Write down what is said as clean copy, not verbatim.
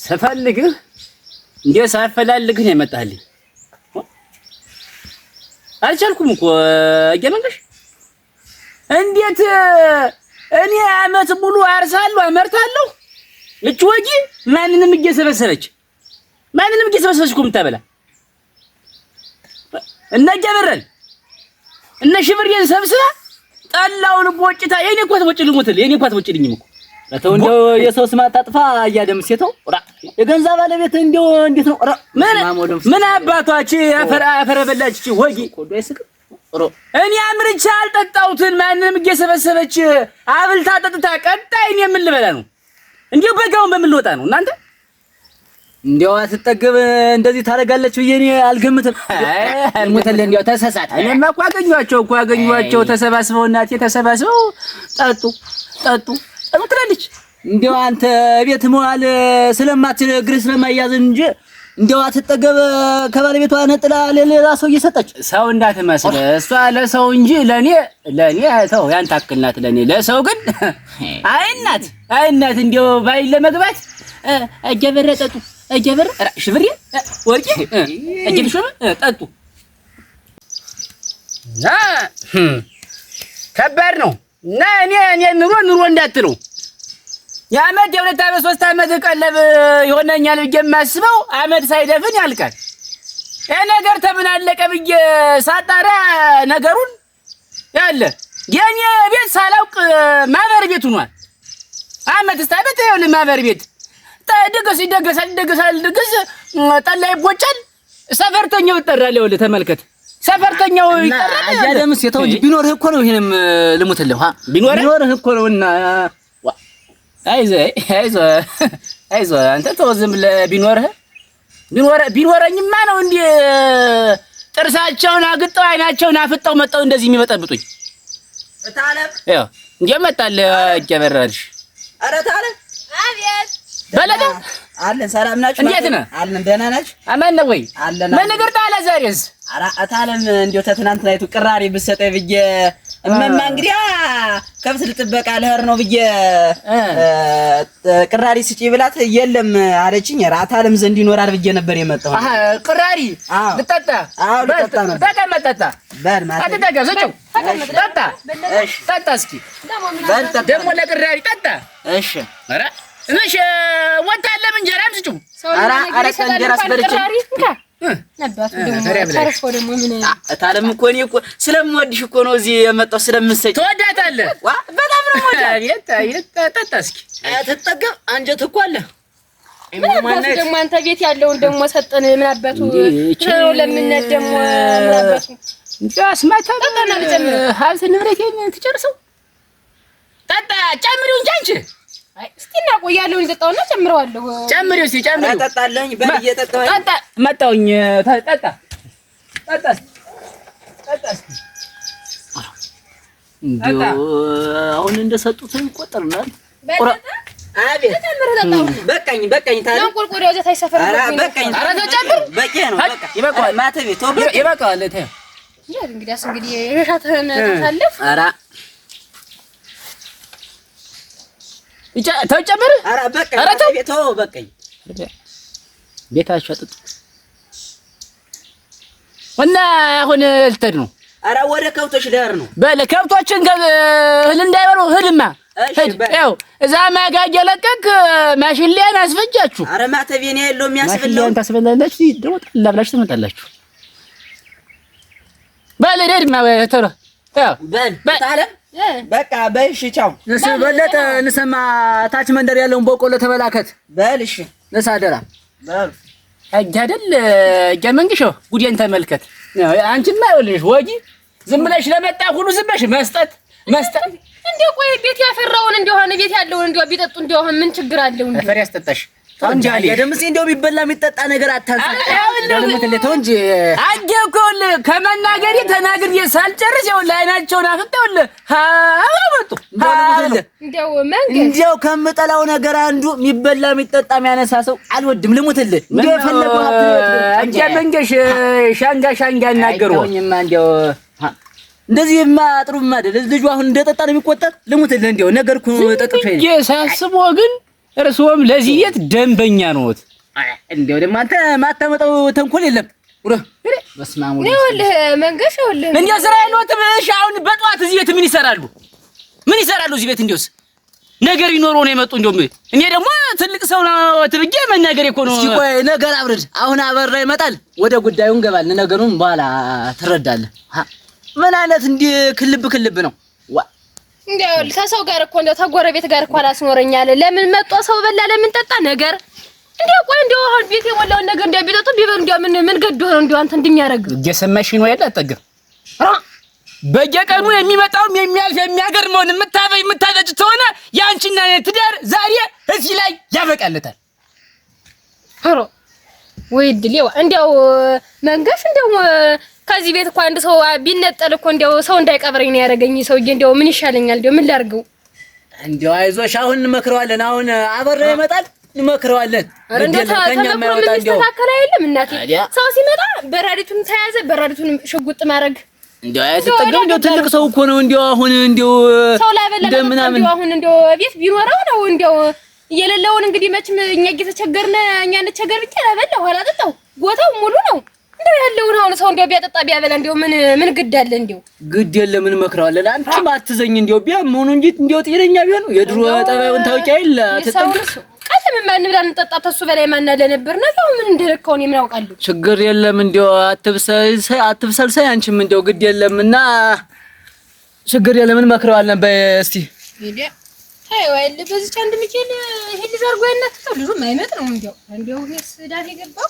ስፈልግህ እንዴ ሳፈላልግህ ነው የመጣህልኝ። አልቻልኩም እኮ እየመንገሽ እንዴት እኔ አመት ሙሉ አርሳለሁ አመርታለሁ። እች ወጂ ማንንም እየሰበሰበች እኮ የምታበላ እነ ጀበረል እነ ሽብሬን ሰብስባ ጠላውን ቦጭታ የኔ እኮ ተቦጭልኝ ሞተል የኔ እኮ ተቦጭልኝም እኮ አተው እንደው የሰው ስም አታጥፋ እያደም ሴተው የገንዘብ ባለቤት እንደው እንዴት ነው ምን አባቷች አፈረ በላች ወጊ ቆዶ አይስቅ እኔ አምርቻ አልጠጣሁትን ማንንም እየሰበሰበች አብልታ ጠጥታ ቀጣይ እኔ ምን ልበላ ነው እንዴው በጋውን በምን ልወጣ ነው እናንተ እንዴው አትጠገብ እንደዚህ ታረጋለች ብዬ እኔ አልገምትም። አልሞተለ እንዴው ተሰሳተ እኔማ እኮ አገኘኋቸው ተሰባስበው እናቴ ተሰባስበው ጠጡ ትላለች። እንዴው አንተ ቤት መዋል ስለማትችል እግር ስለማያዝ እንጂ እንዴው አትጠገብ ከባለቤቷ ነጥላ ለሌላ ሰው እየሰጠች ሰው እንዳትመስል እሷ ለሰው እንጂ ለኔ ተው ያን ታክልናት ለኔ ለሰው ግን አይናት እንዴው ባይ ለመግባት እጀበረጠጡ እጀበር ሽብሬ ወርቂ እጀብሾ ጠጡ ከባድ ነው እና እኔ ኑሮ እንዳትለው የአመት የሁለት አመት 3 አመት ቀለብ ይሆነኛል ብዬ የማስበው አመት ሳይደፍን ያልቃል። ይሄ ነገር ተምን አለቀ ብዬ ሳጣራ ነገሩን ያለ የኔ ቤት ሳላውቅ ማህበር ቤት ሆኗል። አመት ስታበት ይኸውልህ ማህበር ቤት ድግስ ይደገሳል ጠላ ይቦጫል። ሰፈርተኛው ይጠራል። ይኸውልህ ተመልከት ሰፈርተኛው ይጠራል። አያደምስ የተው እንጂ ቢኖርህ እኮ ነው ይሄንም ልሙትልህ ቢኖርህ እኮ ነውና አይዞህ አንተ ተው ዝም ብለህ ቢኖረኝማ ነው እንዴ ጥርሳቸውን አግጠው አይናቸውን አፍጠው መጣው እንደዚህ የሚበጠብጡኝ እታለም ያው እንዴ መጣል እጀበራልሽ ኧረ እታለም አቤት በለዳ አለን ሰላም ናችሁ እንዴት ነህ አለን ደህና ናችሁ አማን ነው ወይ አለን ምን ነገር ታለ ዛሬስ ኧረ እታለም እንዴው ተትናንት ናይቱ ቅራሪ ብትሰጠኝ ብዬ እመማ እንግዲያ ከብት ልጥበቃ ልሄድ ነው ብዬ ቅራሪ ስጪ ብላት የለም አለችኝ። እታለም ዘንድ ይኖራል ብዬ ነበር የመጣው። ቅራሪ ልጠጣ ልጠጣ ነው ተቀመጠጣ በል ማለት አትጠጋ ዘጭው ጠጣ እሺ ጠጣ እስኪ በል ደግሞ ለቅራሪ ጠጣ እሺ ኧረ እሺ ወጣለም እንጀራም ስጪው ኧረ እንጀራስ በልቼ ነበር ደግሞ ምን እታለም እኮ እኔ እኮ ስለምወድሽ እኮ ነው እዚህ የመጣው ስለምሰጭ ትወዳታለህ ዋ በጣም ነው ወዳት ጠጣ እስኪ አትጠገብ አንጀት እኮ አለ ደግሞ አንተ ቤት ያለውን ደግሞ ሰጠን ምን አባቱ ነው ለምን ደግሞ ምን አባቱ እንጃስማታ ጠጣና ልጨምር ሀብት ንብረቴን ትጨርሰው ጠጣ ጨምሪው እንጂ አንቺ አይ እስቲና ቆያለሁ ልጠጣውና ጨምረዋለሁ ጨምሪው እስቲ ጨምሪው ጠጣለኝ በል እየጠጣው ጠጣ መጣውኝ ጠጣ እንዴ አሁን እንደሰጡት ይቆጠርናል አቤት በቃኝ ታዲያ ቆርቆሪያው ዘታይ ሰፈር በቃኝ ኧረ ተጨምር በቂ ነው በቃ ይበቃዋል ማተቤ ተው ይበቃዋል ተይ እንግዲህ የሻተን ታሳልፍ ኧረ ተጨምር ኧረ በቃኝ ተው በቃኝ ቤታችሁ አጥጡ እና አሁን ልትሄድ ነው ኧረ ወደ ከብቶች ልሄድ ነው በለ ከብቶችን እህል እንዳይበሉ እህልማ ያው እዛ ማጋጅ ለቀቅ ማሽሊያን አስፈጃችሁ ኧረ ማተቤ ነው ያለው የሚያስፈልለው ማሽሊያን ታስበላላችሁ ደግሞ ጠላ ብላችሁ ትመጣላችሁ በለ ደድማ ተራ ያው በል በቃ በእሺ ቻው እሺ በለጠ እንሰማ ታች መንደር ያለውን በቆሎ ተመላከት በል እሺ ለሳደራ በል አይደል ጀመንግሾ ጉዴን ተመልከት አንቺማ ይኸውልሽ ወጂ ዝም ብለሽ ለመጣ ሁሉ ዝም ብለሽ መስጠት እንደው ቆይ ቤት ያፈራውን እንደሆነ ቤት ያለውን እንደው ቢጠጡ እንደው ምን ችግር አለው እንደው ፈሪ ያስጠጣሽ ታንጃሊ ደምሲ እንደው ቢበላ የሚጠጣ ነገር አታንሳ ተው እንጂ አጀኮል ከመናገሪ ተናግሬ ሳልጨርስ ይኸው ላይናቸውን አፍጠውል አመጡ እንደው መንገድ እንደው ከምጠላው ነገር አንዱ የሚበላ የሚጠጣ የሚያነሳ ሰው አልወድም ልሙትልህ እንደው የፈለገው አጀ መንገሽ ሻንጋ እናገሩኝማ እንደው እንደዚህማ ጥሩማ አይደል ልጁ አሁን እንደጠጣ ነው የሚቆጠር ልሙትልህ እንደው ነገርኩ ጠጥቶ ይሳስቦ ግን እርሶም ለዚህ ቤት ደንበኛ ነዎት። እንደው ደግሞ አንተ ማታመጣው ተንኮል የለም። በስማሙ ይኸውልህ መንገሻ ይኸውልህ እንዴ ስራ ያለዎት እሺ። አሁን በጧት እዚህ ቤት ምን ይሰራሉ? ምን ይሰራሉ እዚህ ቤት? እንደውስ ነገር ይኖረው ነው የመጡ። እንደውም እኔ ደግሞ ትልቅ ሰው ነው ትብዬ መናገር እኮ ነው። እስኪ ቆይ ነገር አብረድ። አሁን አበራ ይመጣል፣ ወደ ጉዳዩ እንገባለን። ነገሩን በኋላ ትረዳለህ። ምን አይነት እንዴ ክልብ ነው ዋ እንደው ከሰው ጋር እኮ እንደው ተጎረቤት ጋር እኮ አላስኖረኛል። ለምን መጣ ሰው በላ ለምን ጠጣ ነገር እንደው ቆይ እንደው አሁን ቤት የሞላውን ነገር እንደው ቢጠጡ ቢበሉ እንደው ምን ገዶ ነው እንደው አንተ እንደሚያረግ እየሰማሽ ነው ያለ አጠገብ በየቀኑ የሚመጣውም የሚያልፍ የሚያገርመውን የምታጠጭ ተሆነ ያንቺና ትዳር ዛሬ እዚህ ላይ ያበቃለታል። አሮ ወይ ድሌው እንደው መንገፍ እንደው ከዚህ ቤት እኮ አንድ ሰው ቢነጠል እኮ እንደው ሰው እንዳይቀብረኝ ነው ያደረገኝ። ሰውዬ እንደው ምን ይሻለኛል? እንደው ምን ላድርገው? እንደው አይዞሽ አሁን እንመክረዋለን። አሁን አበራ ይመጣል እንመክረዋለን። እንደው ከኛ ማይወጣ እንደው ተካከለ አይደለም እናቴ ሰው ሲመጣ በራዲቱን ተያዘ በራዲቱን ሽጉጥ ማድረግ እንደው አይተጠገም። እንደው ትልቅ ሰው እኮ ነው። እንደው አሁን እንደው ሰው ላይ በለለ እንደው አሁን እንደው ቤት ቢኖረው ነው እንደው እየሌለውን እንግዲህ መቼም እኛ እየተቸገርነ እኛ እንቸገር ብቻ ለበለው ኋላ ጠጣው ጎታው ሙሉ ነው። እንደው ያለውን አሁን ሰው እንደው ቢያጠጣ ቢያበላ እንደው ምን ግድ አለ? እንደው ግድ የለም እንመክረዋለን። አንቺም አትዘኝ እንደው ቢያምኑ እንጂ እንደው ጤነኛ ቢሆን የድሮ ጠባዩን ታውቂ አይደል? አትጠቅስ ቀለም ማን ብላ እንጠጣ ተሱ በላይ ማን አለ ነበር ነው ምን እንደረከውን የምናውቃለሁ። ችግር የለም እንደው አትብሰልሰይ አንቺም እንደው ግድ የለምና ችግር የለም እንመክረዋለን። በእስቲ ሄደ አይወል በዚህ አንድ ሚካኤል ይሄ ልጅ አርጎ ያናተው ልጁ ማይመጥ ነው እንደው ይሄስ ዳር የገባው